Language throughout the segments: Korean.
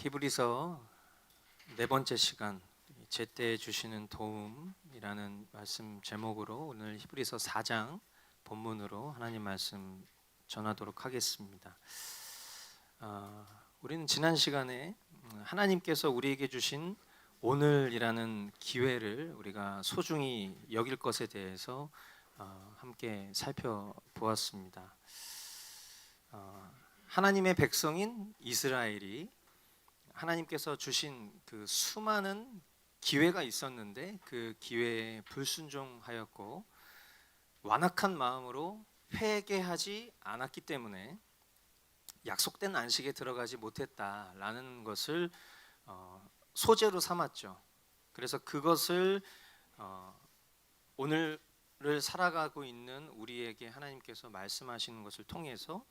히브리서 네 번째 시간 제때 주시는 도움이라는 말씀 제목으로 오늘 히브리서 4장 본문으로 하나님 말씀 전하도록 하겠습니다. 우리는 지난 시간에 하나님께서 우리에게 주신 오늘이라는 기회를 우리가 소중히 여길 것에 대해서 함께 살펴보았습니다. 하나님의 백성인 이스라엘이 하나님께서 주신 그 수많은 기회가 있었는데 그 기회에 불순종하였고 완악한 마음으로 회개하지 않았기 때문에 약속된 안식에 들어가지 못했다라는 것을 소재로 삼았죠. 그래서 그것을 오늘을 살아가고 있는 우리에게 하나님께서 말씀하시는 것을 통해서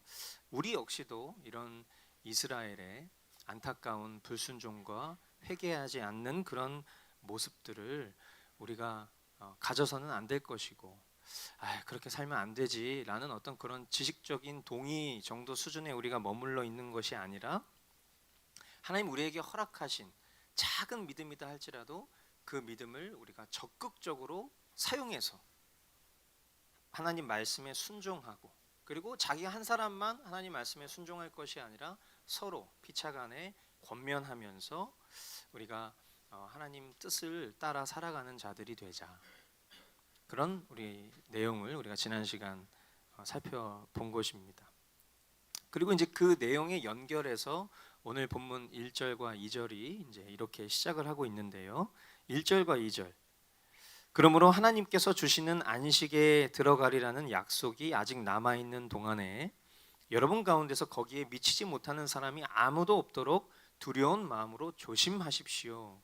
우리 역시도 이런 이스라엘의 안타까운 불순종과 회개하지 않는 그런 모습들을 우리가 가져서는 안 될 것이고 그렇게 살면 안 되지라는 어떤 그런 지식적인 동의 정도 수준에 우리가 머물러 있는 것이 아니라 하나님 우리에게 허락하신 작은 믿음이다 할지라도 그 믿음을 우리가 적극적으로 사용해서 하나님 말씀에 순종하고 그리고 자기 한 사람만 하나님 말씀에 순종할 것이 아니라 서로 피차간에 권면하면서 우리가 하나님 뜻을 따라 살아가는 자들이 되자. 그런 우리 내용을 우리가 지난 시간 살펴본 것입니다. 그리고 이제 그 내용에 연결해서 오늘 본문 1절과 2절이 이제 이렇게 시작을 하고 있는데요. 1절과 2절. 그러므로 하나님께서 주시는 안식에 들어가리라는 약속이 아직 남아 있는 동안에 여러분 가운데서 거기에 미치지 못하는 사람이 아무도 없도록 두려운 마음으로 조심하십시오.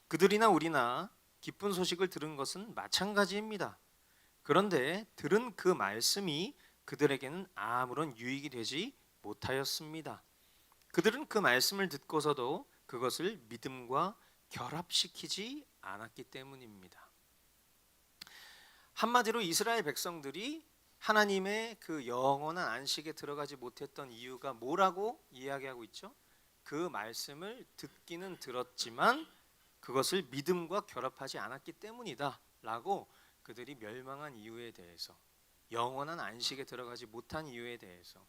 그들이나 우리나 기쁜 소식을 들은 것은 마찬가지입니다. 그런데 들은 그 말씀이 그들에게는 아무런 유익이 되지 못하였습니다. 그들은 그 말씀을 듣고서도 그것을 믿음과 결합시키지 않았기 때문입니다. 한마디로 이스라엘 백성들이 하나님의 그 영원한 안식에 들어가지 못했던 이유가 뭐라고 이야기하고 있죠? 그 말씀을 듣기는 들었지만 그것을 믿음과 결합하지 않았기 때문이다 라고 그들이 멸망한 이유에 대해서 영원한 안식에 들어가지 못한 이유에 대해서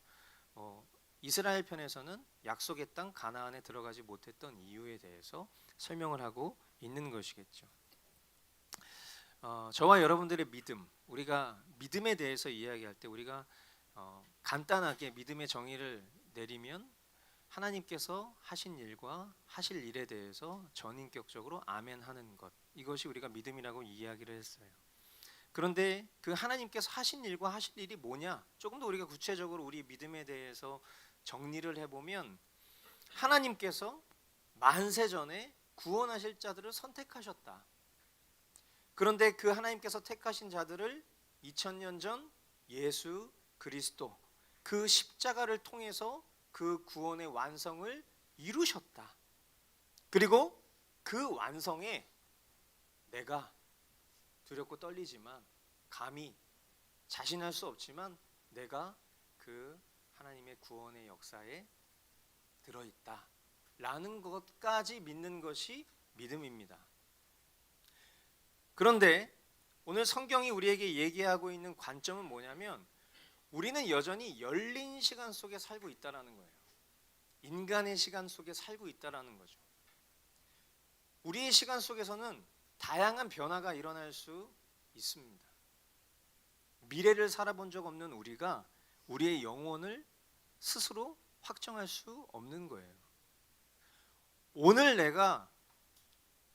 이스라엘 편에서는 약속의 땅 가나안에 들어가지 못했던 이유에 대해서 설명을 하고 있는 것이겠죠. 저와 여러분들의 믿음, 우리가 믿음에 대해서 이야기할 때 우리가 간단하게 믿음의 정의를 내리면 하나님께서 하신 일과 하실 일에 대해서 전인격적으로 아멘하는 것, 이것이 우리가 믿음이라고 이야기를 했어요. 그런데 그 하나님께서 하신 일과 하실 일이 뭐냐? 조금 더 우리가 구체적으로 우리 믿음에 대해서 정리를 해보면 하나님께서 만세 전에 구원하실 자들을 선택하셨다. 그런데 그 하나님께서 택하신 자들을 2000년 전 예수 그리스도 그 십자가를 통해서 그 구원의 완성을 이루셨다. 그리고 그 완성에 내가 두렵고 떨리지만 감히 자신할 수 없지만 내가 그 하나님의 구원의 역사에 들어있다 라는 것까지 믿는 것이 믿음입니다. 그런데 오늘 성경이 우리에게 얘기하고 있는 관점은 뭐냐면 우리는 여전히 열린 시간 속에 살고 있다는 거예요. 인간의 시간 속에 살고 있다는 거죠. 우리의 시간 속에서는 다양한 변화가 일어날 수 있습니다. 미래를 살아본 적 없는 우리가 우리의 영혼을 스스로 확정할 수 없는 거예요. 오늘 내가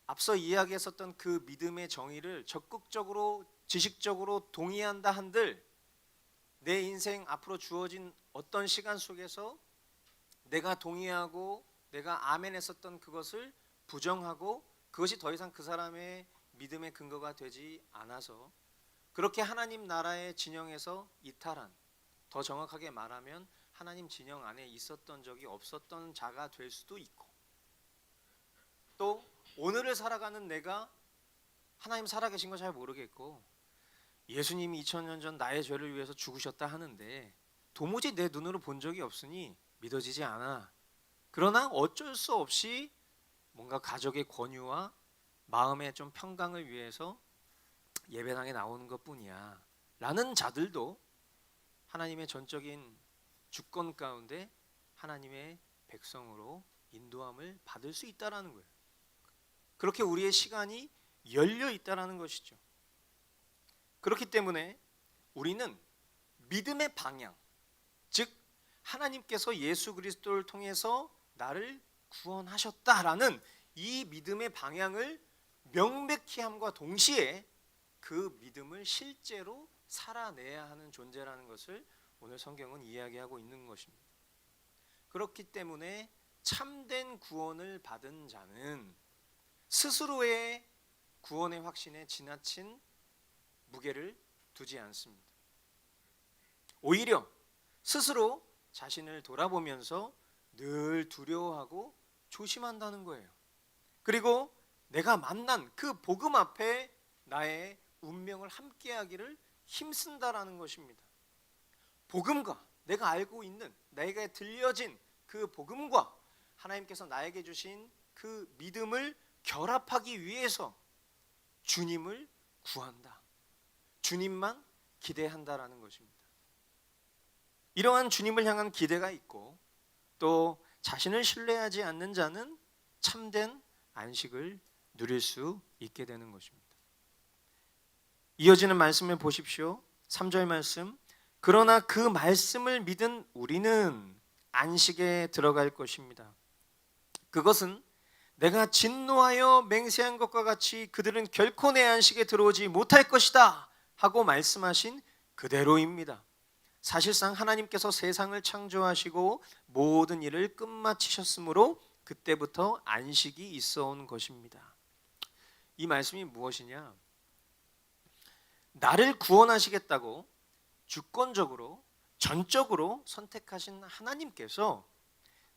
앞서 이야기했었던 그 믿음의 정의를 적극적으로 지식적으로 동의한다 한들 내 인생 앞으로 주어진 어떤 시간 속에서 내가 동의하고 내가 아멘했었던 그것을 부정하고 그것이 더 이상 그 사람의 믿음의 근거가 되지 않아서 그렇게 하나님 나라의 진영에서 이탈한, 더 정확하게 말하면 하나님 진영 안에 있었던 적이 없었던 자가 될 수도 있고 또 오늘을 살아가는 내가 하나님 살아계신 거 잘 모르겠고 예수님이 2000년 전 나의 죄를 위해서 죽으셨다 하는데 도무지 내 눈으로 본 적이 없으니 믿어지지 않아 그러나 어쩔 수 없이 뭔가 가족의 권유와 마음의 좀 평강을 위해서 예배당에 나오는 것뿐이야 라는 자들도 하나님의 전적인 주권 가운데 하나님의 백성으로 인도함을 받을 수 있다라는 거예요. 그렇게 우리의 시간이 열려 있다라는 것이죠. 그렇기 때문에 우리는 믿음의 방향, 즉 하나님께서 예수 그리스도를 통해서 나를 구원하셨다라는 이 믿음의 방향을 명백히 함과 동시에 그 믿음을 실제로 살아내야 하는 존재라는 것을 오늘 성경은 이야기하고 있는 것입니다. 그렇기 때문에 참된 구원을 받은 자는 스스로의 구원의 확신에 지나친 무게를 두지 않습니다. 오히려 스스로 자신을 돌아보면서 늘 두려워하고 조심한다는 거예요. 그리고 내가 만난 그 복음 앞에 나의 운명을 함께하기를 힘쓴다라는 것입니다. 복음과 내가 알고 있는, 내게 들려진 그 복음과 하나님께서 나에게 주신 그 믿음을 결합하기 위해서 주님을 구한다. 주님만 기대한다라는 것입니다. 이러한 주님을 향한 기대가 있고 또 자신을 신뢰하지 않는 자는 참된 안식을 누릴 수 있게 되는 것입니다. 이어지는 말씀을 보십시오. 3절 말씀. 그러나 그 말씀을 믿은 우리는 안식에 들어갈 것입니다. 그것은 내가 진노하여 맹세한 것과 같이 그들은 결코 내 안식에 들어오지 못할 것이다 하고 말씀하신 그대로입니다. 사실상 하나님께서 세상을 창조하시고 모든 일을 끝마치셨으므로 그때부터 안식이 있어 온 것입니다. 이 말씀이 무엇이냐? 나를 구원하시겠다고 주권적으로 전적으로 선택하신 하나님께서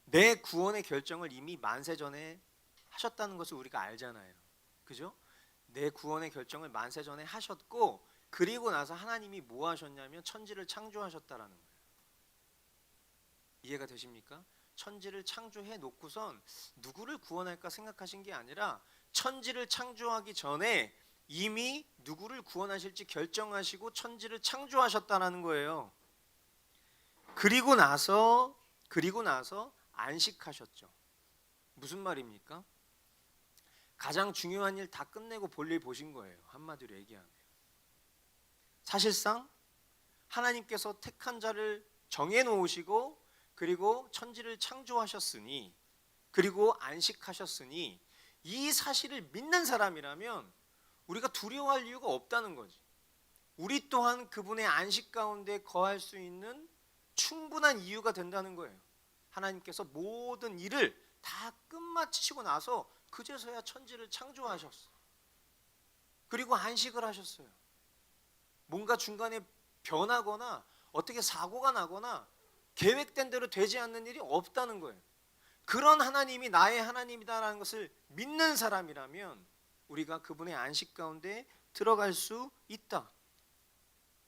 내 구원의 결정을 이미 만세 전에 하셨다는 것을 우리가 알잖아요. 그죠? 내 구원의 결정을 만세 전에 하셨고 그리고 나서 하나님이 뭐 하셨냐면 천지를 창조하셨다라는 거예요. 이해가 되십니까? 천지를 창조해 놓고선 누구를 구원할까 생각하신 게 아니라 천지를 창조하기 전에 이미 누구를 구원하실지 결정하시고 천지를 창조하셨다는 거예요. 그리고 나서 안식하셨죠. 무슨 말입니까? 가장 중요한 일 다 끝내고 볼일 보신 거예요. 한마디로 얘기하면. 사실상 하나님께서 택한 자를 정해 놓으시고 그리고 천지를 창조하셨으니 그리고 안식하셨으니 이 사실을 믿는 사람이라면 우리가 두려워할 이유가 없다는 거지. 우리 또한 그분의 안식 가운데 거할 수 있는 충분한 이유가 된다는 거예요. 하나님께서 모든 일을 다 끝마치시고 나서 그제서야 천지를 창조하셨어. 그리고 안식을 하셨어요. 뭔가 중간에 변하거나 어떻게 사고가 나거나 계획된 대로 되지 않는 일이 없다는 거예요. 그런 하나님이 나의 하나님이다라는 것을 믿는 사람이라면 우리가 그분의 안식 가운데 들어갈 수 있다.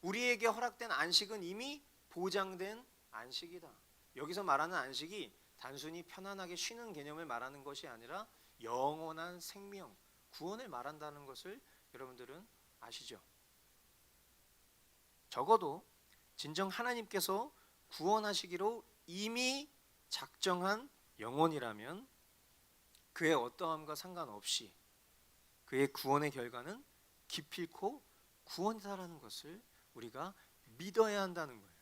우리에게 허락된 안식은 이미 보장된 안식이다. 여기서 말하는 안식이 단순히 편안하게 쉬는 개념을 말하는 것이 아니라 영원한 생명, 구원을 말한다는 것을 여러분들은 아시죠? 적어도 진정 하나님께서 구원하시기로 이미 작정한 영혼이라면 그의 어떠함과 상관없이 그의 구원의 결과는 기필코 구원이다라는 것을 우리가 믿어야 한다는 거예요.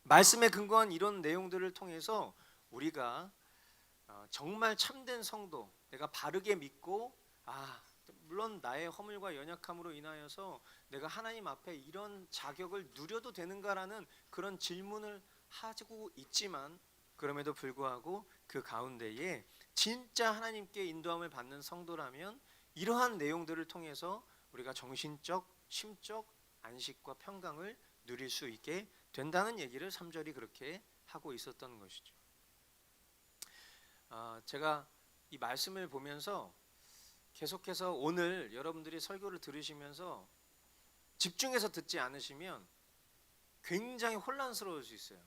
말씀에 근거한 이런 내용들을 통해서 우리가 정말 참된 성도, 내가 바르게 믿고 물론 나의 허물과 연약함으로 인하여서 내가 하나님 앞에 이런 자격을 누려도 되는가라는 그런 질문을 하고 있지만 그럼에도 불구하고 그 가운데에 진짜 하나님께 인도함을 받는 성도라면 이러한 내용들을 통해서 우리가 정신적, 심적 안식과 평강을 누릴 수 있게 된다는 얘기를 3절이 그렇게 하고 있었던 것이죠. 제가 이 말씀을 보면서 계속해서 오늘 여러분들이 설교를 들으시면서 집중해서 듣지 않으시면 굉장히 혼란스러울 수 있어요.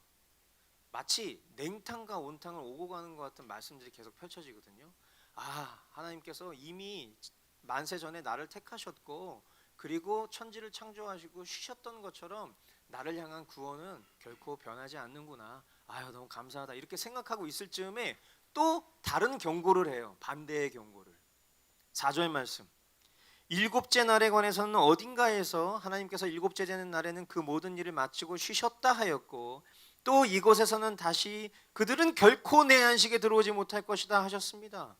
마치 냉탕과 온탕을 오고 가는 것 같은 말씀들이 계속 펼쳐지거든요. 하나님께서 이미 만세 전에 나를 택하셨고, 그리고 천지를 창조하시고 쉬셨던 것처럼 나를 향한 구원은 결코 변하지 않는구나. 너무 감사하다. 이렇게 생각하고 있을 즈음에 또 다른 경고를 해요. 반대의 경고를. 4절 말씀. 일곱째 날에 관해서는 어딘가에서 하나님께서 일곱째 되는 날에는 그 모든 일을 마치고 쉬셨다 하였고, 또 이곳에서는 다시 그들은 결코 내 안식에 들어오지 못할 것이다 하셨습니다.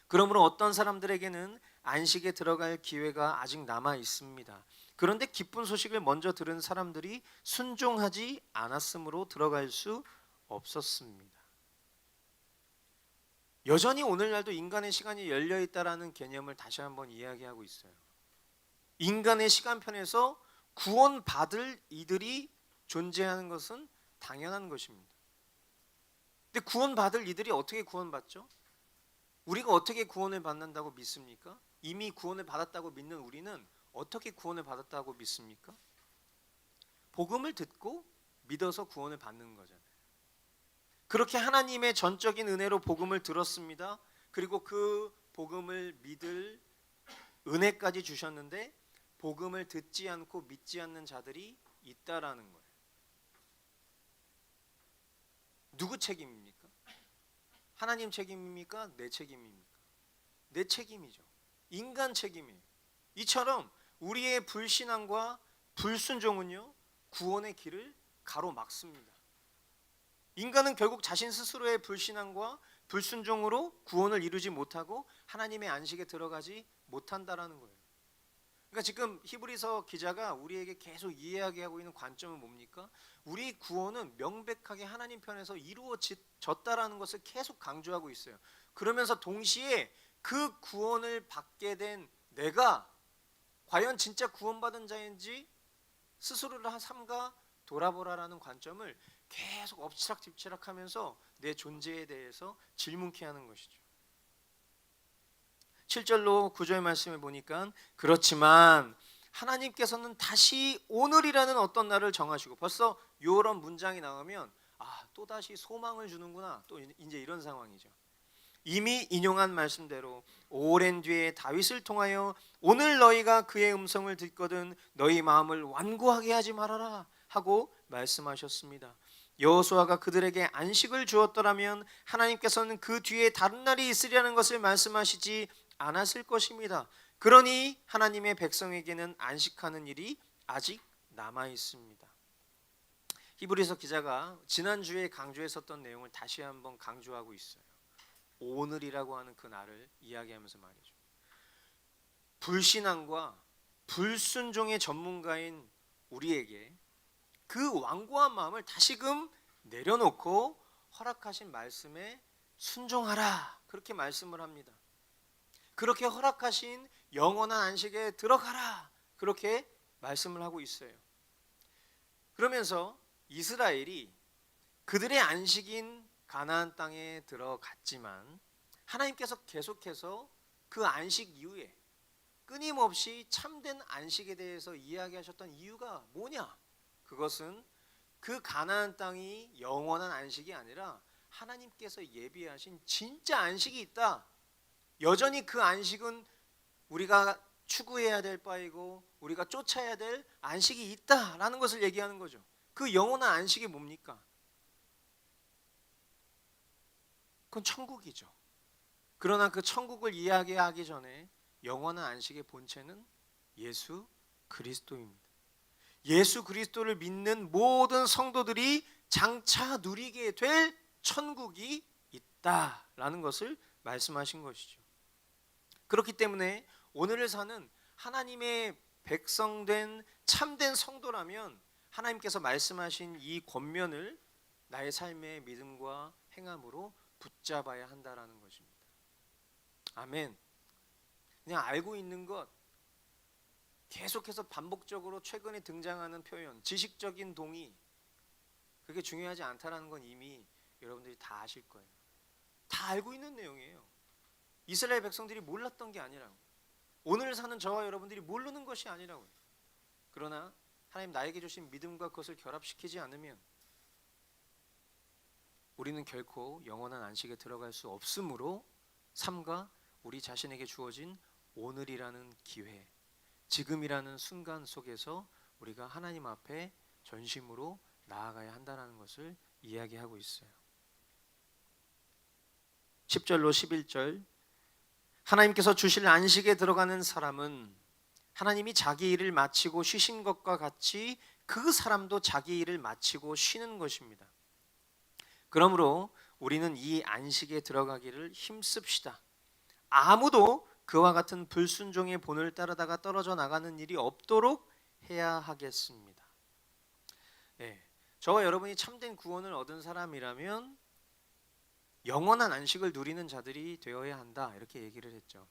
그러므로 어떤 사람들에게는 안식에 들어갈 기회가 아직 남아 있습니다. 그런데 기쁜 소식을 먼저 들은 사람들이 순종하지 않았으므로 들어갈 수 없었습니다. 여전히 오늘날도 인간의 시간이 열려 있다라는 개념을 다시 한번 이야기하고 있어요. 인간의 시간편에서 구원받을 이들이 존재하는 것은 당연한 것입니다. 근데 구원받을 이들이 어떻게 구원받죠? 우리가 어떻게 구원을 받는다고 믿습니까? 이미 구원을 받았다고 믿는 우리는 어떻게 구원을 받았다고 믿습니까? 복음을 듣고 믿어서 구원을 받는 거잖아요. 그렇게 하나님의 전적인 은혜로 복음을 들었습니다. 그리고 그 복음을 믿을 은혜까지 주셨는데 복음을 듣지 않고 믿지 않는 자들이 있다라는 거예요. 누구 책임입니까? 하나님 책임입니까? 내 책임입니까? 내 책임이죠. 인간 책임이에요. 이처럼 우리의 불신앙과 불순종은요, 구원의 길을 가로막습니다. 인간은 결국 자신 스스로의 불신앙과 불순종으로 구원을 이루지 못하고 하나님의 안식에 들어가지 못한다라는 거예요. 그러니까 지금 히브리서 기자가 우리에게 계속 이야기하고 있는 관점은 뭡니까? 우리 구원은 명백하게 하나님 편에서 이루어졌다라는 것을 계속 강조하고 있어요. 그러면서 동시에 그 구원을 받게 된 내가 과연 진짜 구원받은 자인지 스스로를 삼가 돌아보라라는 관점을 계속 엎치락뒤치락하면서 내 존재에 대해서 질문케 하는 것이죠. 7절로 9절 말씀을 보니까 그렇지만 하나님께서는 다시 오늘이라는 어떤 날을 정하시고, 벌써 이런 문장이 나오면 또다시 소망을 주는구나, 또 이제 이런 상황이죠. 이미 인용한 말씀대로 오랜 뒤에 다윗을 통하여 오늘 너희가 그의 음성을 듣거든 너희 마음을 완고하게 하지 말아라 하고 말씀하셨습니다. 여호수아가 그들에게 안식을 주었더라면 하나님께서는 그 뒤에 다른 날이 있으리라는 것을 말씀하시지 않았을 것입니다. 그러니 하나님의 백성에게는 안식하는 일이 아직 남아 있습니다. 히브리서 기자가 지난주에 강조했었던 내용을 다시 한번 강조하고 있어요. 오늘이라고 하는 그 날을 이야기하면서 말이죠. 불신앙과 불순종의 전문가인 우리에게 그 완고한 마음을 다시금 내려놓고 허락하신 말씀에 순종하라, 그렇게 말씀을 합니다. 그렇게 허락하신 영원한 안식에 들어가라, 그렇게 말씀을 하고 있어요. 그러면서 이스라엘이 그들의 안식인 가나안 땅에 들어갔지만 하나님께서 계속해서 그 안식 이후에 끊임없이 참된 안식에 대해서 이야기하셨던 이유가 뭐냐? 그것은 그 가나안 땅이 영원한 안식이 아니라 하나님께서 예비하신 진짜 안식이 있다. 여전히 그 안식은 우리가 추구해야 될 바이고 우리가 쫓아야 될 안식이 있다라는 것을 얘기하는 거죠. 그 영원한 안식이 뭡니까? 그건 천국이죠. 그러나 그 천국을 이야기하기 전에 영원한 안식의 본체는 예수 그리스도입니다. 예수 그리스도를 믿는 모든 성도들이 장차 누리게 될 천국이 있다라는 것을 말씀하신 것이죠. 그렇기 때문에 오늘을 사는 하나님의 백성된 참된 성도라면 하나님께서 말씀하신 이 권면을 나의 삶의 믿음과 행함으로 붙잡아야 한다라는 것입니다. 아멘. 그냥 알고 있는 것, 계속해서 반복적으로 최근에 등장하는 표현, 지식적인 동의, 그게 중요하지 않다라는 건 이미 여러분들이 다 아실 거예요. 다 알고 있는 내용이에요. 이스라엘 백성들이 몰랐던 게 아니라고. 오늘 사는 저와 여러분들이 모르는 것이 아니라고요. 그러나 하나님 나에게 주신 믿음과 그것을 결합시키지 않으면 우리는 결코 영원한 안식에 들어갈 수 없으므로 삼가 우리 자신에게 주어진 오늘이라는 기회, 지금이라는 순간 속에서 우리가 하나님 앞에 전심으로 나아가야 한다는 것을 이야기하고 있어요. 10절로 11절, 하나님께서 주실 안식에 들어가는 사람은 하나님이 자기 일을 마치고 쉬신 것과 같이 그 사람도 자기 일을 마치고 쉬는 것입니다. 그러므로 우리는 이 안식에 들어가기를 힘씁시다. 아무도 그와 같은 불순종의 본을 따르다가 떨어져 나가는 일이 없도록 해야 하겠습니다. 네, 저와 여러분이 참된 구원을 얻은 사람이라면 영원한 안식을 누리는 자들이 되어야 한다, 이렇게 얘기를 했죠.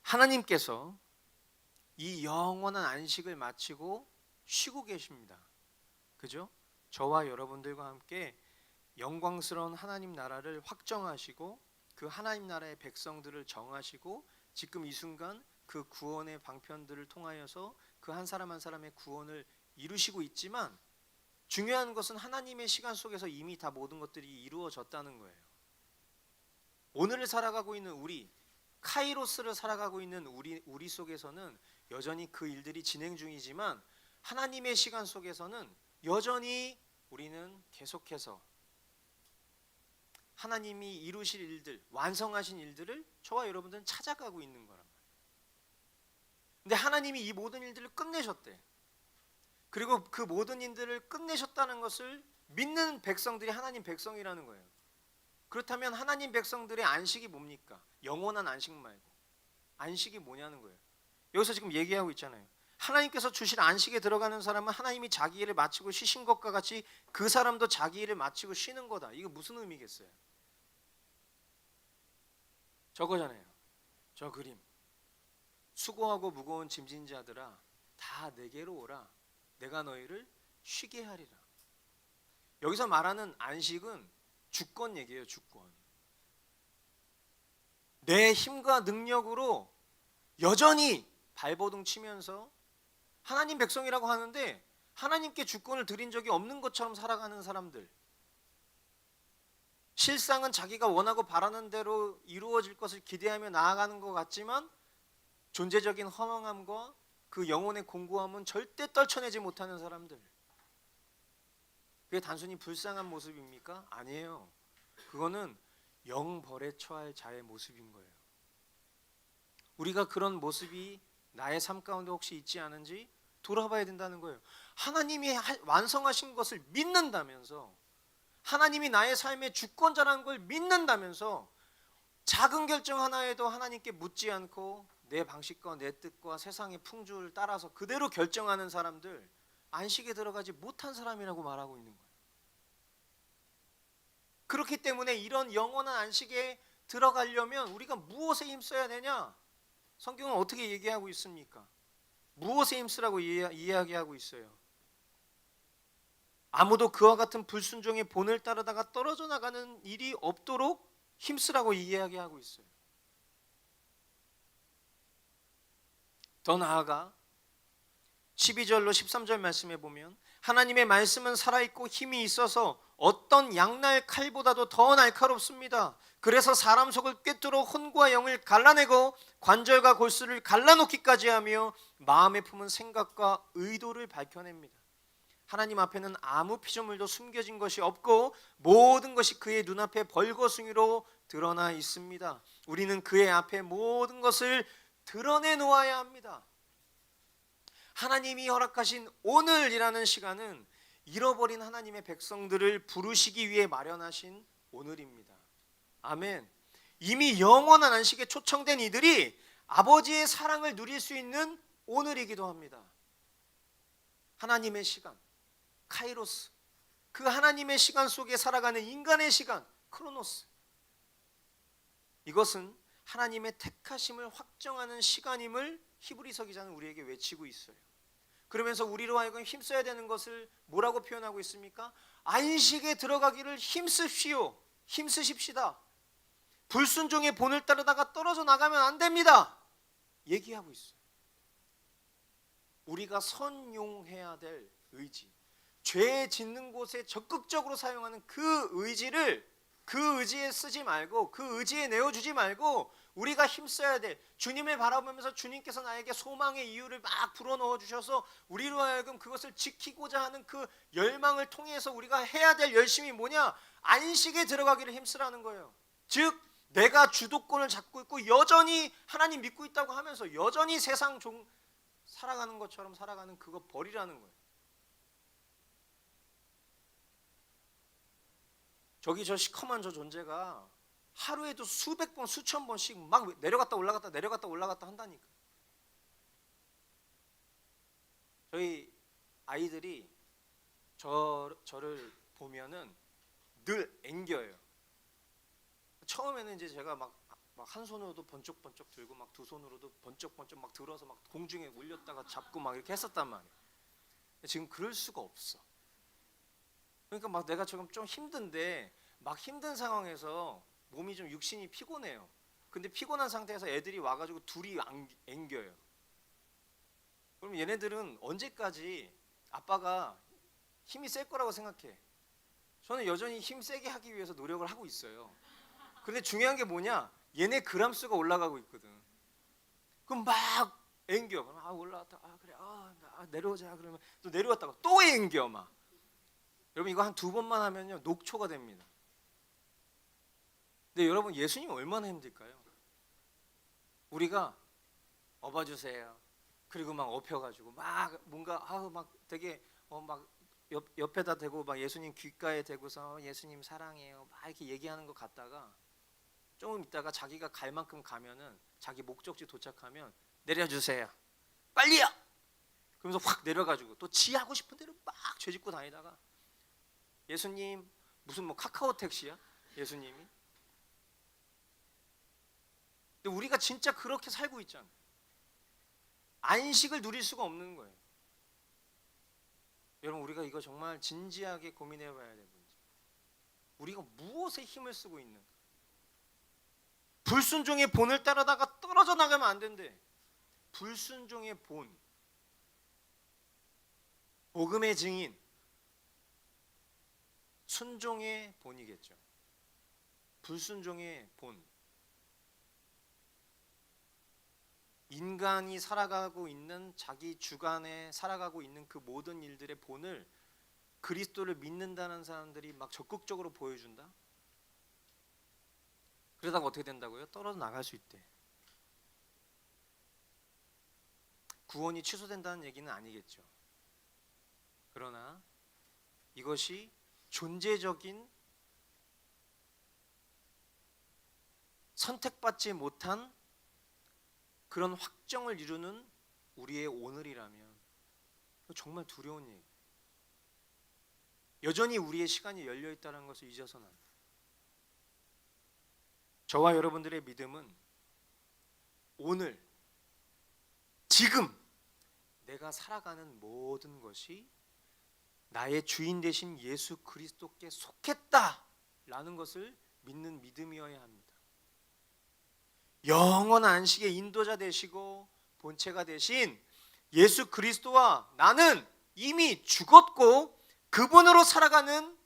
하나님께서 이 영원한 안식을 마치고 쉬고 계십니다. 그죠? 저와 여러분들과 함께 영광스러운 하나님 나라를 확정하시고 그 하나님 나라의 백성들을 정하시고 지금 이 순간 그 구원의 방편들을 통하여서 그 한 사람 한 사람의 구원을 이루시고 있지만, 중요한 것은 하나님의 시간 속에서 이미 다 모든 것들이 이루어졌다는 거예요. 오늘을 살아가고 있는 우리, 카이로스를 살아가고 있는 우리 속에서는 여전히 그 일들이 진행 중이지만, 하나님의 시간 속에서는 여전히 우리는 계속해서 하나님이 이루실 일들, 완성하신 일들을 저와 여러분들은 찾아가고 있는 거란 말이에요. 근데 하나님이 이 모든 일들을 끝내셨대. 그리고 그 모든 일들을 끝내셨다는 것을 믿는 백성들이 하나님 백성이라는 거예요. 그렇다면 하나님 백성들의 안식이 뭡니까? 영원한 안식 말고 안식이 뭐냐는 거예요. 여기서 지금 얘기하고 있잖아요. 하나님께서 주실 안식에 들어가는 사람은 하나님이 자기 일을 마치고 쉬신 것과 같이 그 사람도 자기 일을 마치고 쉬는 거다. 이거 무슨 의미겠어요? 저거잖아요. 저 그림. 수고하고 무거운 짐진 자들아, 다 내게로 오라. 내가 너희를 쉬게 하리라. 여기서 말하는 안식은 주권 얘기예요. 주권. 내 힘과 능력으로 여전히 발버둥 치면서 하나님 백성이라고 하는데 하나님께 주권을 드린 적이 없는 것처럼 살아가는 사람들, 실상은 자기가 원하고 바라는 대로 이루어질 것을 기대하며 나아가는 것 같지만 존재적인 허망함과 그 영혼의 공고함은 절대 떨쳐내지 못하는 사람들, 그게 단순히 불쌍한 모습입니까? 아니에요. 그거는 영벌에 처할 자의 모습인 거예요. 우리가 그런 모습이 나의 삶 가운데 혹시 있지 않은지 돌아봐야 된다는 거예요. 하나님이 완성하신 것을 믿는다면서, 하나님이 나의 삶의 주권자라는 걸 믿는다면서 작은 결정 하나에도 하나님께 묻지 않고 내 방식과 내 뜻과 세상의 풍조를 따라서 그대로 결정하는 사람들, 안식에 들어가지 못한 사람이라고 말하고 있는 거예요. 그렇기 때문에 이런 영원한 안식에 들어가려면 우리가 무엇에 힘써야 되냐? 성경은 어떻게 얘기하고 있습니까? 무엇에 힘쓰라고 이야기하고 있어요? 아무도 그와 같은 불순종의 본을 따르다가 떨어져 나가는 일이 없도록 힘쓰라고 이야기하고 있어요. 더 나아가 12절로 13절 말씀에 보면 하나님의 말씀은 살아있고 힘이 있어서 어떤 양날 칼보다도 더 날카롭습니다. 그래서 사람 속을 꿰뚫어 혼과 영을 갈라내고 관절과 골수를 갈라놓기까지 하며 마음에 품은 생각과 의도를 밝혀냅니다. 하나님 앞에는 아무 피조물도 숨겨진 것이 없고 모든 것이 그의 눈앞에 벌거숭이로 드러나 있습니다. 우리는 그의 앞에 모든 것을 드러내 놓아야 합니다. 하나님이 허락하신 오늘이라는 시간은 잃어버린 하나님의 백성들을 부르시기 위해 마련하신 오늘입니다. 아멘. 이미 영원한 안식에 초청된 이들이 아버지의 사랑을 누릴 수 있는 오늘이기도 합니다. 하나님의 시간, 카이로스, 그 하나님의 시간 속에 살아가는 인간의 시간, 크로노스, 이것은 하나님의 택하심을 확정하는 시간임을 히브리서 기자는 우리에게 외치고 있어요. 그러면서 우리로 하여금 힘써야 되는 것을 뭐라고 표현하고 있습니까? 안식에 들어가기를 힘쓰십시오. 힘쓰십시다. 불순종의 본을 따르다가 떨어져 나가면 안 됩니다. 얘기하고 있어요. 우리가 선용해야 될 의지, 죄 짓는 곳에 적극적으로 사용하는 그 의지를 그 의지에 쓰지 말고 그 의지에 내어주지 말고 우리가 힘써야 돼. 주님을 바라보면서 주님께서 나에게 소망의 이유를 막 불어넣어 주셔서 우리로 하여금 그것을 지키고자 하는 그 열망을 통해서 우리가 해야 될 열심이 뭐냐? 안식에 들어가기를 힘쓰라는 거예요. 즉 내가 주도권을 잡고 있고 여전히 하나님 믿고 있다고 하면서 여전히 세상 살아가는 것처럼 살아가는 그거 버리라는 거예요. 저 시커먼 저 존재가 하루에도 수백 번 수천 번씩 막 내려갔다 올라갔다 한다니까. 저희 아이들이 저를 보면은 늘 앵겨요. 처음에는 이제 제가 막 한 손으로도 번쩍번쩍 들고 막 두 손으로도 번쩍번쩍 막 들어서 막 공중에 올렸다가 잡고 막 이렇게 했었단 말이에요. 지금 그럴 수가 없어. 그러니까 막 내가 좀 힘든데 막 힘든 상황에서 몸이 좀 육신이 피곤해요. 근데 피곤한 상태에서 애들이 와가지고 둘이 앵겨요. 그럼 얘네들은 언제까지 아빠가 힘이 셀 거라고 생각해? 저는 여전히 힘 세게 하기 위해서 노력을 하고 있어요. 근데 중요한 게 뭐냐? 얘네 그람 수가 올라가고 있거든. 그럼 막 앵겨. 그럼 올라왔다. 그래. 내려오자. 그러면 또 내려왔다가 또 앵겨 막. 여러분 이거 한 2번만 하면요 녹초가 됩니다. 근데 여러분 예수님 얼마나 힘들까요? 우리가 업어주세요. 그리고 막 업혀가지고 막 뭔가 막 되게 막 옆에다 대고 막 예수님 귓가에 대고서 예수님 사랑해요 막 이렇게 얘기하는 것 같다가 조금 있다가 자기가 갈 만큼 가면은 자기 목적지 도착하면 내려주세요. 빨리요. 그러면서 확 내려가지고 또 지 하고 싶은 대로 막 죄짓고 다니다가 예수님 무슨 뭐 카카오 택시야? 예수님이? 근데 우리가 진짜 그렇게 살고 있잖아. 안식을 누릴 수가 없는 거예요. 여러분 우리가 이거 정말 진지하게 고민해 봐야 될 문제. 우리가 무엇에 힘을 쓰고 있는가? 불순종의 본을 따르다가 떨어져 나가면 안 된대. 불순종의 본, 복음의 증인, 순종의 본이겠죠. 불순종의 본. 인간이 살아가고 있는 자기 주관에 살아가고 있는 그 모든 일들의 본을 그리스도를 믿는다는 사람들이 막 적극적으로 보여준다. 그러다가 어떻게 된다고요? 떨어져 나갈 수 있대. 구원이 취소된다는 얘기는 아니겠죠. 그러나 이것이 존재적인 선택받지 못한 그런 확정을 이루는 우리의 오늘이라면 정말 두려운 얘기. 여전히 우리의 시간이 열려 있다는 것을 잊어서는 안 돼요. 저와 여러분들의 믿음은 오늘, 지금 내가 살아가는 모든 것이 나의 주인 되신 예수 그리스도께 속했다라는 것을 믿는 믿음이어야 합니다. 영원한 안식의 인도자 되시고 본체가 되신 예수 그리스도와 나는 이미 죽었고 그분으로 살아가는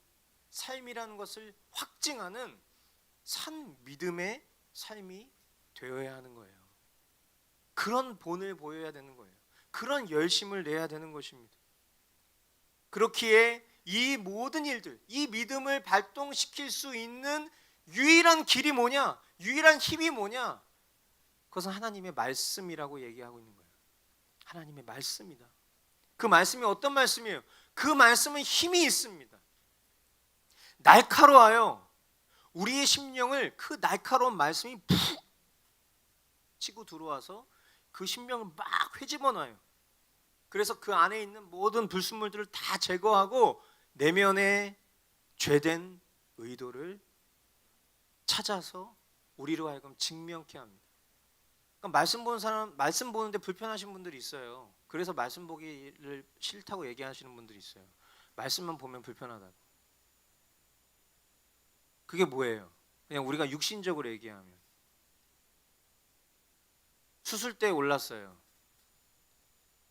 삶이라는 것을 확증하는 산 믿음의 삶이 되어야 하는 거예요. 그런 본을 보여야 되는 거예요. 그런 열심을 내야 되는 것입니다. 그렇기에 이 모든 일들, 이 믿음을 발동시킬 수 있는 유일한 길이 뭐냐? 유일한 힘이 뭐냐? 그것은 하나님의 말씀이라고 얘기하고 있는 거예요. 하나님의 말씀이다. 그 말씀이 어떤 말씀이에요? 그 말씀은 힘이 있습니다. 날카로워요. 우리의 심령을 그 날카로운 말씀이 푹 치고 들어와서 그 심령을 막 회집어놔요. 그래서 그 안에 있는 모든 불순물들을 다 제거하고 내면의 죄된 의도를 찾아서 우리로 하여금 증명케 합니다. 그러니까 말씀 보는 사람, 말씀 보는데 불편하신 분들이 있어요. 그래서 말씀 보기를 싫다고 얘기하시는 분들이 있어요. 말씀만 보면 불편하다고. 그게 뭐예요? 그냥 우리가 육신적으로 얘기하면 수술대에 올랐어요.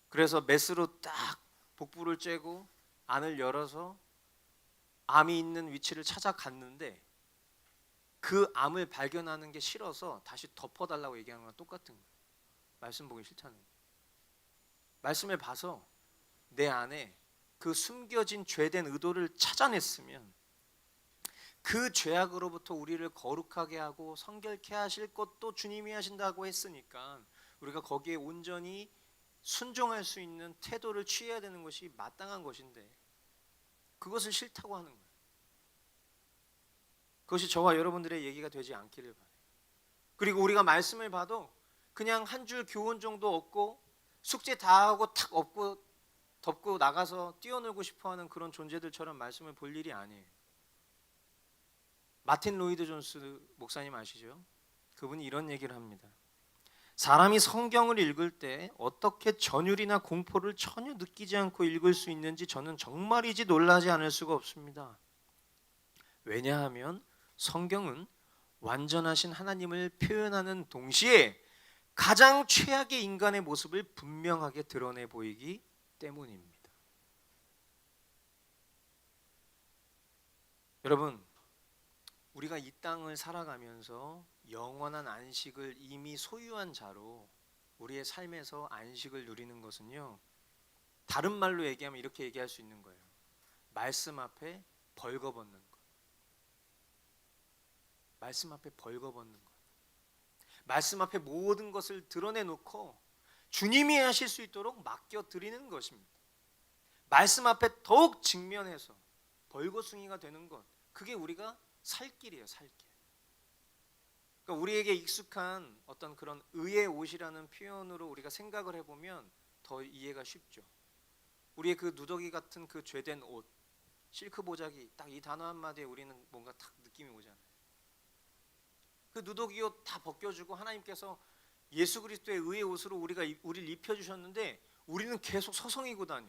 그래서 메스로 딱 복부를 쬐고 안을 열어서 암이 있는 위치를 찾아갔는데 그 암을 발견하는 게 싫어서 다시 덮어달라고 얘기하는 거랑 똑같은 거예요. 말씀 보기 싫다는 거예요. 말씀을 봐서 내 안에 그 숨겨진 죄된 의도를 찾아냈으면 그 죄악으로부터 우리를 거룩하게 하고 성결케 하실 것도 주님이 하신다고 했으니까 우리가 거기에 온전히 순종할 수 있는 태도를 취해야 되는 것이 마땅한 것인데 그것을 싫다고 하는 거예요. 그것이 저와 여러분들의 얘기가 되지 않기를 바라요. 그리고 우리가 말씀을 봐도 그냥 한 줄 교훈 정도 얻고 숙제 다 하고 탁 덮고 나가서 뛰어놀고 싶어하는 그런 존재들처럼 말씀을 볼 일이 아니에요. 마틴 로이드 존스 목사님 아시죠? 그분이 이런 얘기를 합니다. 사람이 성경을 읽을 때 어떻게 전율이나 공포를 전혀 느끼지 않고 읽을 수 있는지 저는 정말이지 놀라지 않을 수가 없습니다. 왜냐하면 성경은 완전하신 하나님을 표현하는 동시에 가장 최악의 인간의 모습을 분명하게 드러내 보이기 때문입니다. 여러분, 우리가 이 땅을 살아가면서 영원한 안식을 이미 소유한 자로 우리의 삶에서 안식을 누리는 것은요, 다른 말로 얘기하면 이렇게 얘기할 수 있는 거예요. 말씀 앞에 벌거벗는 것. 말씀 앞에 벌거벗는 것. 말씀 앞에 모든 것을 드러내놓고 주님이 하실 수 있도록 맡겨드리는 것입니다. 말씀 앞에 더욱 직면해서 벌거숭이가 되는 것, 그게 우리가 살 길이에요. 살 길. 그러니까 우리에게 익숙한 어떤 그런 의의 옷이라는 표현으로 우리가 생각을 해보면 더 이해가 쉽죠. 우리의 그 누더기 같은 그 죄된 옷, 실크 보자기, 딱 이 단어 한마디에 우리는 뭔가 딱 느낌이 오잖아요. 그 누더기 옷 다 벗겨주고 하나님께서 예수 그리스도의 의의 옷으로 우리를 입혀주셨는데 우리는 계속 서성이고 다녀.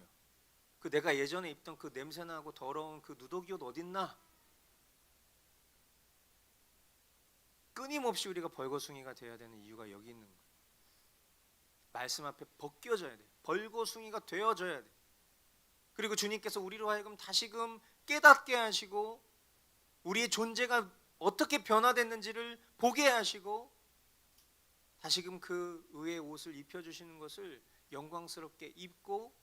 그 내가 예전에 입던 그 냄새나고 더러운 그 누더기 옷 어딨나? 끊임없이 우리가 벌거숭이가 되어야 되는 이유가 여기 있는 거예요. 말씀 앞에 벗겨져야 돼. 벌거숭이가 되어져야 돼. 그리고 주님께서 우리로 하여금 다시금 깨닫게 하시고 우리의 존재가 어떻게 변화됐는지를 보게 하시고 다시금 그 의의 옷을 입혀주시는 것을 영광스럽게 입고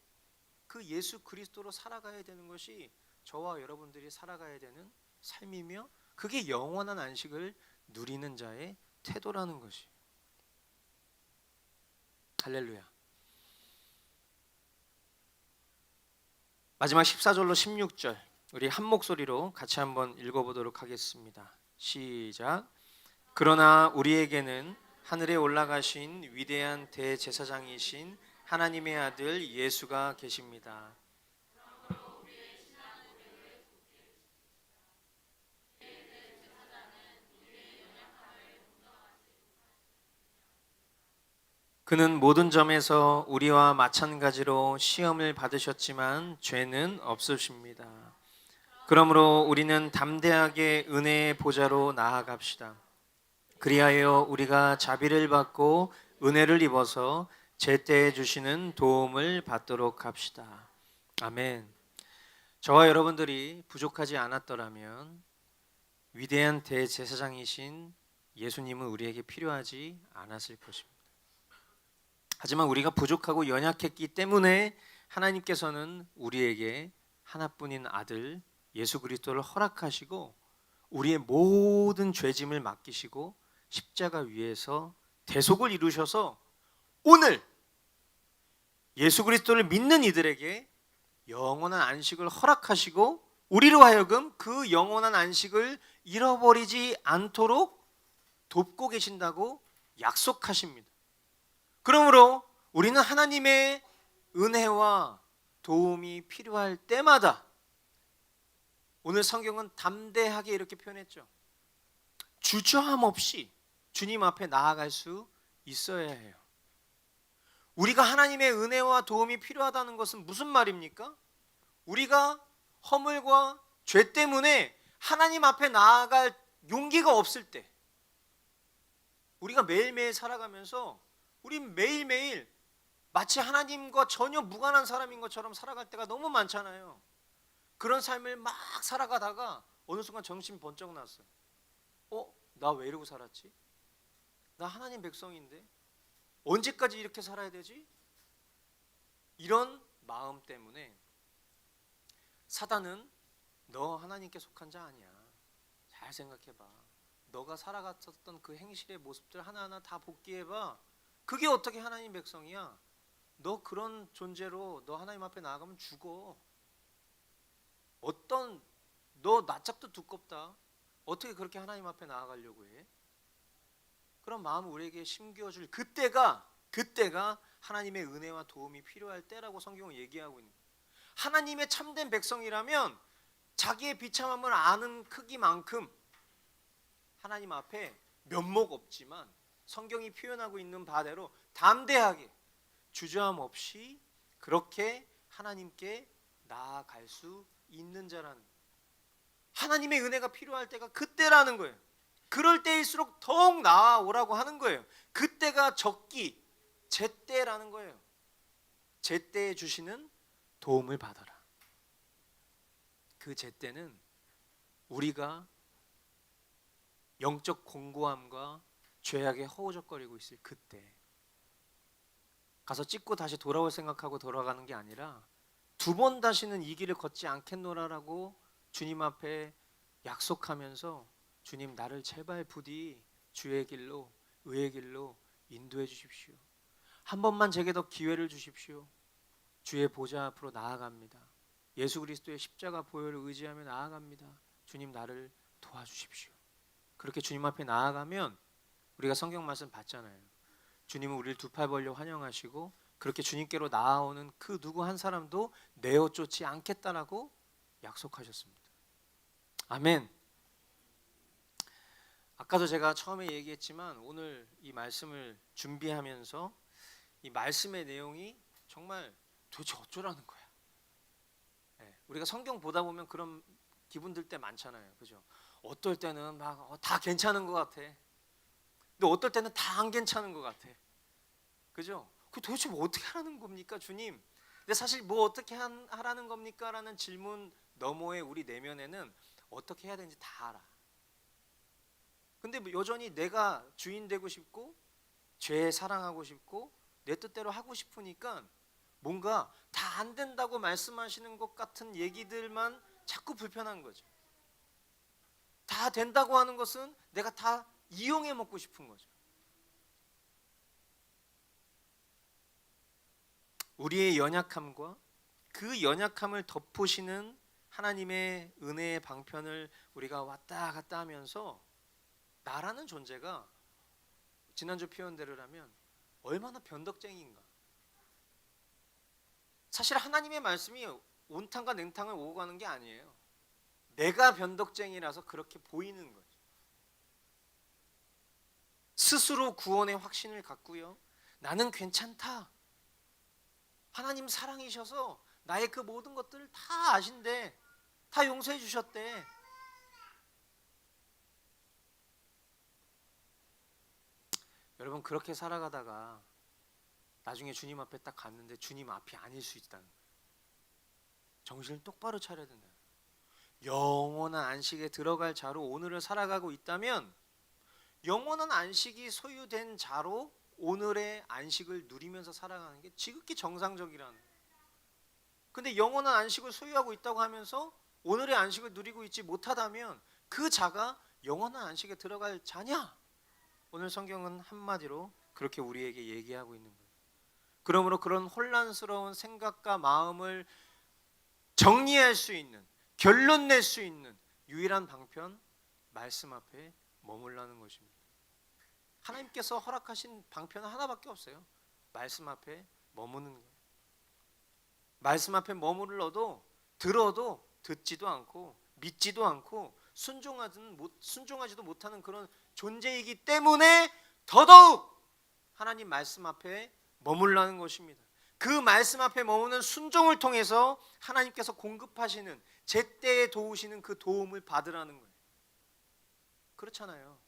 그 예수 그리스도로 살아가야 되는 것이 저와 여러분들이 살아가야 되는 삶이며 그게 영원한 안식을 누리는 자의 태도라는 것이. 할렐루야. 마지막 14절로 16절 우리 한 목소리로 같이 한번 읽어보도록 하겠습니다. 시작. 그러나 우리에게는 하늘에 올라가신 위대한 대제사장이신 하나님의 아들 예수가 계십니다. 그는 모든 점에서 우리와 마찬가지로 시험을 받으셨지만 죄는 없으십니다. 그러므로 우리는 담대하게 은혜의 보좌로 나아갑시다. 그리하여 우리가 자비를 받고 은혜를 입어서 제때에 주시는 도움을 받도록 합시다. 아멘. 저와 여러분들이 부족하지 않았더라면 위대한 대제사장이신 예수님은 우리에게 필요하지 않았을 것입니다. 하지만 우리가 부족하고 연약했기 때문에 하나님께서는 우리에게 하나뿐인 아들 예수 그리스도를 허락하시고 우리의 모든 죄짐을 맡기시고 십자가 위에서 대속을 이루셔서 오늘 예수 그리스도를 믿는 이들에게 영원한 안식을 허락하시고 우리로 하여금 그 영원한 안식을 잃어버리지 않도록 돕고 계신다고 약속하십니다. 그러므로 우리는 하나님의 은혜와 도움이 필요할 때마다 오늘 성경은 담대하게 이렇게 표현했죠. 주저함 없이 주님 앞에 나아갈 수 있어야 해요. 우리가 하나님의 은혜와 도움이 필요하다는 것은 무슨 말입니까? 우리가 허물과 죄 때문에 하나님 앞에 나아갈 용기가 없을 때 우리가 매일매일 살아가면서 우린 매일매일 마치 하나님과 전혀 무관한 사람인 것처럼 살아갈 때가 너무 많잖아요. 그런 삶을 막 살아가다가 어느 순간 정신 번쩍 났어요. 나 왜 이러고 살았지? 나 하나님 백성인데 언제까지 이렇게 살아야 되지? 이런 마음 때문에 사단은 너 하나님께 속한 자 아니야. 잘 생각해봐. 너가 살아갔었던 그 행실의 모습들 하나하나 다 복귀해봐. 그게 어떻게 하나님 백성이야? 너 그런 존재로 너 하나님 앞에 나아가면 죽어. 너 낯짝도 두껍다. 어떻게 그렇게 하나님 앞에 나아가려고 해? 그런 마음을 우리에게 심겨줄 그때가 하나님의 은혜와 도움이 필요할 때라고 성경은 얘기하고 있는 거예요. 하나님의 참된 백성이라면 자기의 비참함을 아는 크기만큼 하나님 앞에 면목 없지만 성경이 표현하고 있는 바대로 담대하게 주저함 없이 그렇게 하나님께 나아갈 수 있는 자라는, 하나님의 은혜가 필요할 때가 그때라는 거예요. 그럴 때일수록 더욱 나아오라고 하는 거예요. 그때가 적기, 제때라는 거예요. 제때에 주시는 도움을 받아라. 그 제때는 우리가 영적 공고함과 죄악에 허우적거리고 있을 그때, 가서 찍고 다시 돌아올 생각하고 돌아가는 게 아니라 두 번 다시는 이 길을 걷지 않겠노라라고 주님 앞에 약속하면서 주님 나를 제발 부디 주의 길로 의의 길로 인도해 주십시오. 한 번만 제게 더 기회를 주십시오. 주의 보좌 앞으로 나아갑니다. 예수 그리스도의 십자가 보혈을 의지하며 나아갑니다. 주님 나를 도와주십시오. 그렇게 주님 앞에 나아가면 우리가 성경 말씀 봤잖아요. 주님은 우리를 두 팔 벌려 환영하시고 그렇게 주님께로 나아오는 그 누구 한 사람도 내어 쫓지 않겠다라고 약속하셨습니다. 아멘. 아까도 제가 처음에 얘기했지만 오늘 이 말씀을 준비하면서 이 말씀의 내용이 정말 도대체 어쩌라는 거야. 우리가 성경 보다 보면 그런 기분 들 때 많잖아요. 그죠? 어떨 때는 막 다 괜찮은 것 같아. 근데 어떨 때는 다 안 괜찮은 것 같아. 그죠? 그 도대체 뭐 어떻게 하라는 겁니까, 주님? 근데 사실 뭐 어떻게 하라는 겁니까? 라는 질문 너머에 우리 내면에는 어떻게 해야 되는지 다 알아. 근데 뭐 여전히 내가 주인 되고 싶고 죄 사랑하고 싶고 내 뜻대로 하고 싶으니까 뭔가 다 안 된다고 말씀하시는 것 같은 얘기들만 자꾸 불편한 거죠. 다 된다고 하는 것은 내가 다 이용해 먹고 싶은 거죠. 우리의 연약함과 그 연약함을 덮으시는 하나님의 은혜의 방편을 우리가 왔다 갔다 하면서 나라는 존재가 지난주 표현대로라면 얼마나 변덕쟁이인가. 사실 하나님의 말씀이 온탕과 냉탕을 오고 가는 게 아니에요. 내가 변덕쟁이라서 그렇게 보이는 거죠. 스스로 구원의 확신을 갖고요. 나는 괜찮다. 하나님 사랑이셔서 나의 그 모든 것들을 다 아신대. 다 용서해 주셨대. 여러분 그렇게 살아가다가 나중에 주님 앞에 딱 갔는데 주님 앞이 아닐 수 있다는 거예요. 정신을 똑바로 차려야 된다. 영원한 안식에 들어갈 자로 오늘을 살아가고 있다면 영원한 안식이 소유된 자로 오늘의 안식을 누리면서 살아가는 게 지극히 정상적이라는 거예요. 근데 영원한 안식을 소유하고 있다고 하면서 오늘의 안식을 누리고 있지 못하다면 그 자가 영원한 안식에 들어갈 자냐? 오늘 성경은 한마디로 그렇게 우리에게 얘기하고 있는 거예요. 그러므로 그런 혼란스러운 생각과 마음을 정리할 수 있는, 결론 낼 수 있는 유일한 방편, 말씀 앞에 머물라는 것입니다. 하나님께서 허락하신 방편은 하나밖에 없어요. 말씀 앞에 머무는 거예요. 말씀 앞에 머물러도 들어도 듣지도 않고 믿지도 않고 순종하지도 못하는 그런 존재이기 때문에 더더욱 하나님 말씀 앞에 머물라는 것입니다. 그 말씀 앞에 머무는 순종을 통해서 하나님께서 공급하시는 제때에 도우시는 그 도움을 받으라는 거예요. 그렇잖아요.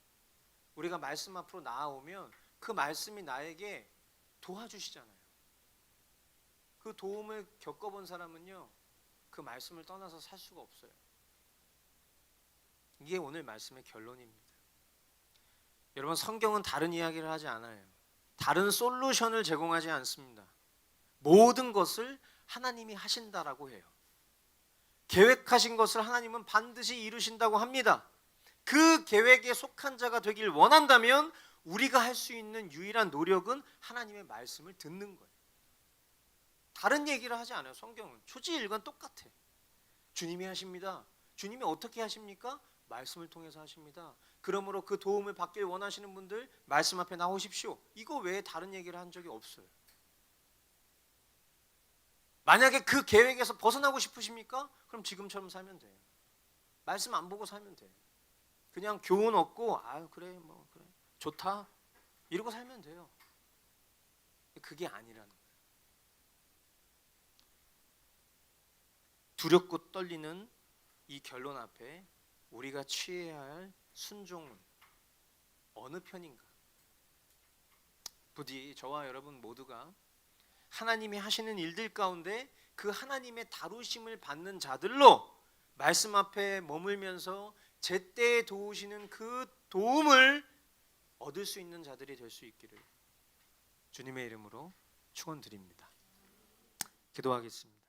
우리가 말씀 앞으로 나아오면 그 말씀이 나에게 도와주시잖아요. 그 도움을 겪어본 사람은요, 그 말씀을 떠나서 살 수가 없어요. 이게 오늘 말씀의 결론입니다. 여러분, 성경은 다른 이야기를 하지 않아요. 다른 솔루션을 제공하지 않습니다. 모든 것을 하나님이 하신다라고 해요. 계획하신 것을 하나님은 반드시 이루신다고 합니다. 그 계획에 속한 자가 되길 원한다면 우리가 할 수 있는 유일한 노력은 하나님의 말씀을 듣는 거예요. 다른 얘기를 하지 않아요. 성경은 초지일관 똑같아. 주님이 하십니다. 주님이 어떻게 하십니까? 말씀을 통해서 하십니다. 그러므로 그 도움을 받길 원하시는 분들 말씀 앞에 나오십시오. 이거 외에 다른 얘기를 한 적이 없어요. 만약에 그 계획에서 벗어나고 싶으십니까? 그럼 지금처럼 살면 돼요. 말씀 안 보고 살면 돼요. 그냥 교훈 얻고 그래 뭐 그래 좋다 이러고 살면 돼요. 그게 아니라는 거예요. 두렵고 떨리는 이 결론 앞에 우리가 취해야 할 순종은 어느 편인가? 부디 저와 여러분 모두가 하나님이 하시는 일들 가운데 그 하나님의 다루심을 받는 자들로 말씀 앞에 머물면서 제때에 도우시는 그 도움을 얻을 수 있는 자들이 될 수 있기를 주님의 이름으로 축원드립니다. 기도하겠습니다.